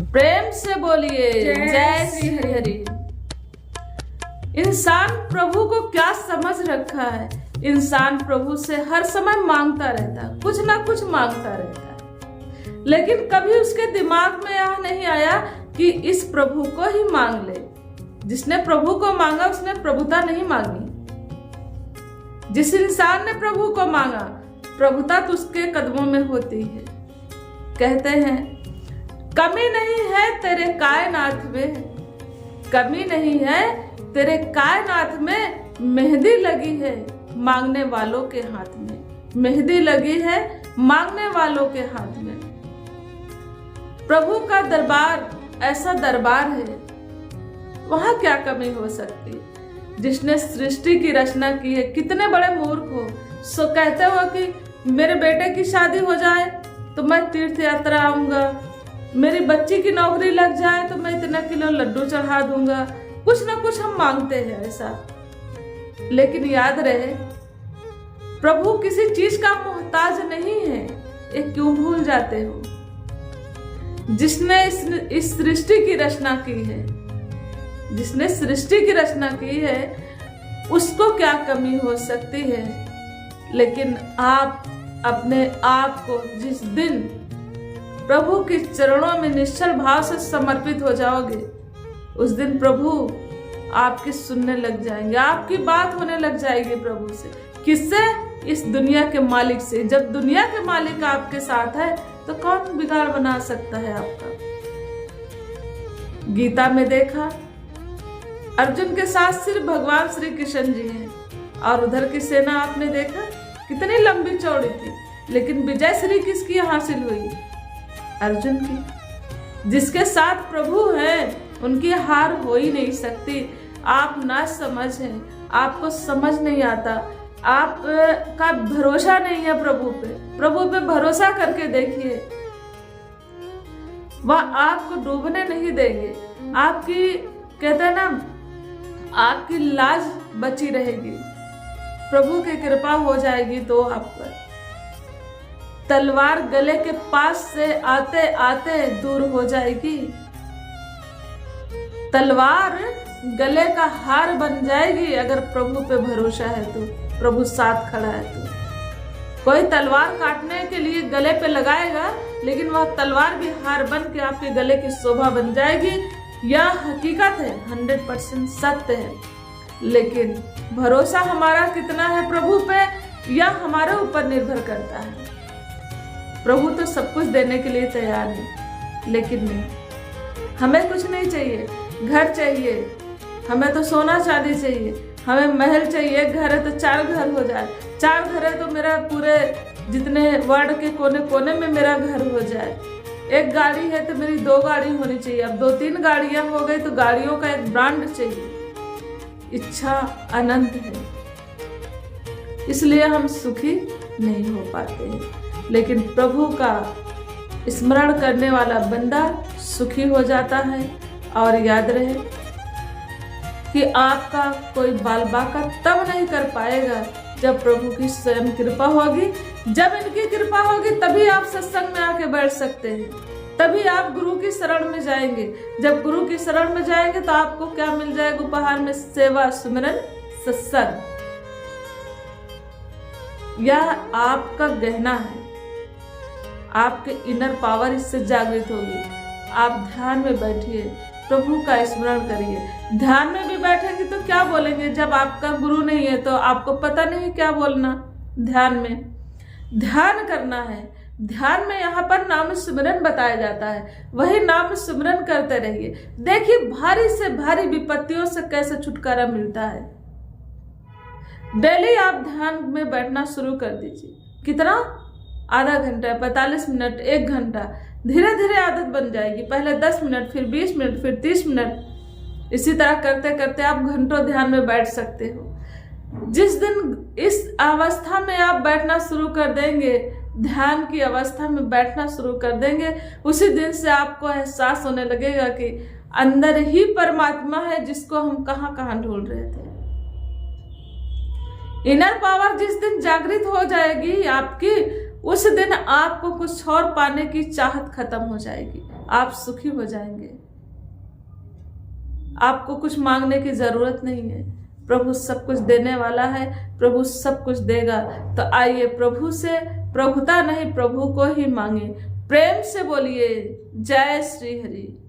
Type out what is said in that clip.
प्रेम से बोलिए जय श्री हरि हरि। इंसान प्रभु को क्या समझ रखा है? इंसान प्रभु से हर समय मांगता रहता है, कुछ ना कुछ मांगता रहता है, लेकिन कभी उसके दिमाग में यह नहीं आया कि इस प्रभु को ही मांग ले। जिसने प्रभु को मांगा उसने प्रभुता नहीं मांगी। जिस इंसान ने प्रभु को मांगा प्रभुता तो उसके कदमों में होती है। कहते हैं कमी नहीं है तेरे कायनात में, कमी नहीं है तेरे कायनात में, मेहंदी लगी है मांगने वालों के हाथ में, मेहंदी लगी है मांगने वालों के हाथ में। प्रभु का दरबार ऐसा दरबार है, वहां क्या कमी हो सकती? जिसने सृष्टि की रचना की है, कितने बड़े मूर्ख हो सो कहते हो कि मेरे बेटे की शादी हो जाए तो मैं तीर्थ यात्रा आऊंगा, मेरी बच्ची की नौकरी लग जाए तो मैं इतना किलो लड्डू चढ़ा दूंगा। कुछ ना कुछ हम मांगते हैं ऐसा, लेकिन याद रहे प्रभु किसी चीज का मोहताज नहीं है। ये क्यों भूल जाते हो? जिसने इस सृष्टि की रचना की है, जिसने सृष्टि की रचना की है उसको क्या कमी हो सकती है? लेकिन आप अपने आप को जिस दिन प्रभु के चरणों में निश्चल भाव से समर्पित हो जाओगे, उस दिन प्रभु आपकी सुनने लग जाएंगे, आपकी बात होने लग जाएगी प्रभु से। किससे? इस दुनिया के मालिक से। जब दुनिया के मालिक आपके साथ है तो कौन बिगाड़ बना सकता है आपका? गीता में देखा अर्जुन के साथ सिर्फ भगवान श्री कृष्ण जी हैं, और उधर की सेना आपने देखा कितनी लंबी चौड़ी थी, लेकिन विजय श्री किसकी हासिल हुई? अर्जुन की। जिसके साथ प्रभु हैं उनकी हार हो ही नहीं सकती। आप ना समझ हैं, आपको समझ नहीं आता, आपका भरोसा नहीं है प्रभु पे। प्रभु पे भरोसा करके देखिए, वह आपको डूबने नहीं देंगे। आपकी कहते हैं ना, आपकी लाज बची रहेगी, प्रभु की कृपा हो जाएगी तो आप पर। तलवार गले के पास से आते आते दूर हो जाएगी, तलवार गले का हार बन जाएगी अगर प्रभु पे भरोसा है तो, प्रभु साथ खड़ा है तो। कोई तलवार काटने के लिए गले पे लगाएगा, लेकिन वह तलवार भी हार बन के आपके गले की शोभा बन जाएगी। यह हकीकत है, 100% सत्य है। लेकिन भरोसा हमारा कितना है प्रभु पे, यह हमारे ऊपर निर्भर करता है। प्रभु तो सब कुछ देने के लिए तैयार है, लेकिन नहीं, हमें कुछ नहीं चाहिए। घर चाहिए, हमें तो सोना चांदी चाहिए, हमें महल चाहिए। घर है तो 4 घर हो जाए, 4 घर है तो मेरा पूरे जितने वर्ल्ड के कोने कोने में मेरा घर हो जाए। एक गाड़ी है तो मेरी 2 गाड़ी होनी चाहिए। अब 2-3 गाड़ियां हो गई तो गाड़ियों का एक ब्रांड चाहिए। इच्छा अनंत है, इसलिए हम सुखी नहीं हो पाते हैं। लेकिन प्रभु का स्मरण करने वाला बंदा सुखी हो जाता है। और याद रहे कि आपका कोई बाल बाका तब नहीं कर पाएगा जब प्रभु की स्वयं कृपा होगी। जब इनकी कृपा होगी तभी आप सत्संग में आके बैठ सकते हैं, तभी आप गुरु की शरण में जाएंगे। जब गुरु की शरण में जाएंगे तो आपको क्या मिल जाएगा उपहार में? सेवा, सुमिरन, सत्संग। यह आपका गहना है, आपके इनर पावर इससे जागृत होगी। आप ध्यान में बैठिए, प्रभु का स्मरण करिए। ध्यान में भी बैठेंगे तो क्या बोलेंगे? जब आपका गुरु नहीं है तो आपको पता नहीं क्या बोलना। ध्यान में ध्यान करना है, ध्यान में यहाँ पर नाम सुमिरन बताया जाता है, वही नाम सुमिरन करते रहिए। देखिए भारी से भारी विपत्तियों से कैसे छुटकारा मिलता है। डेली आप ध्यान में बैठना शुरू कर दीजिए। कितना? आधा घंटा, 45 मिनट, 1 घंटा। धीरे धीरे आदत बन जाएगी। पहले 10 मिनट, फिर 20 मिनट, फिर 30 मिनट। इसी तरह करते करते आप घंटों ध्यान में बैठ सकते हो। जिस दिन इस अवस्था में आप बैठना शुरू कर देंगे, ध्यान की अवस्था में बैठना शुरू कर देंगे, उसी दिन से आपको एहसास होने लगेगा कि अंदर ही परमात्मा है जिसको हम कहां कहां ढूंढ रहे थे। इनर पावर जिस दिन जागृत हो जाएगी आपकी, उस दिन आपको कुछ और पाने की चाहत खत्म हो जाएगी। आप सुखी हो जाएंगे। आपको कुछ मांगने की जरूरत नहीं है, प्रभु सब कुछ देने वाला है, प्रभु सब कुछ देगा। तो आइए प्रभु से प्रभुता नहीं, प्रभु को ही मांगे। प्रेम से बोलिए जय श्री हरि।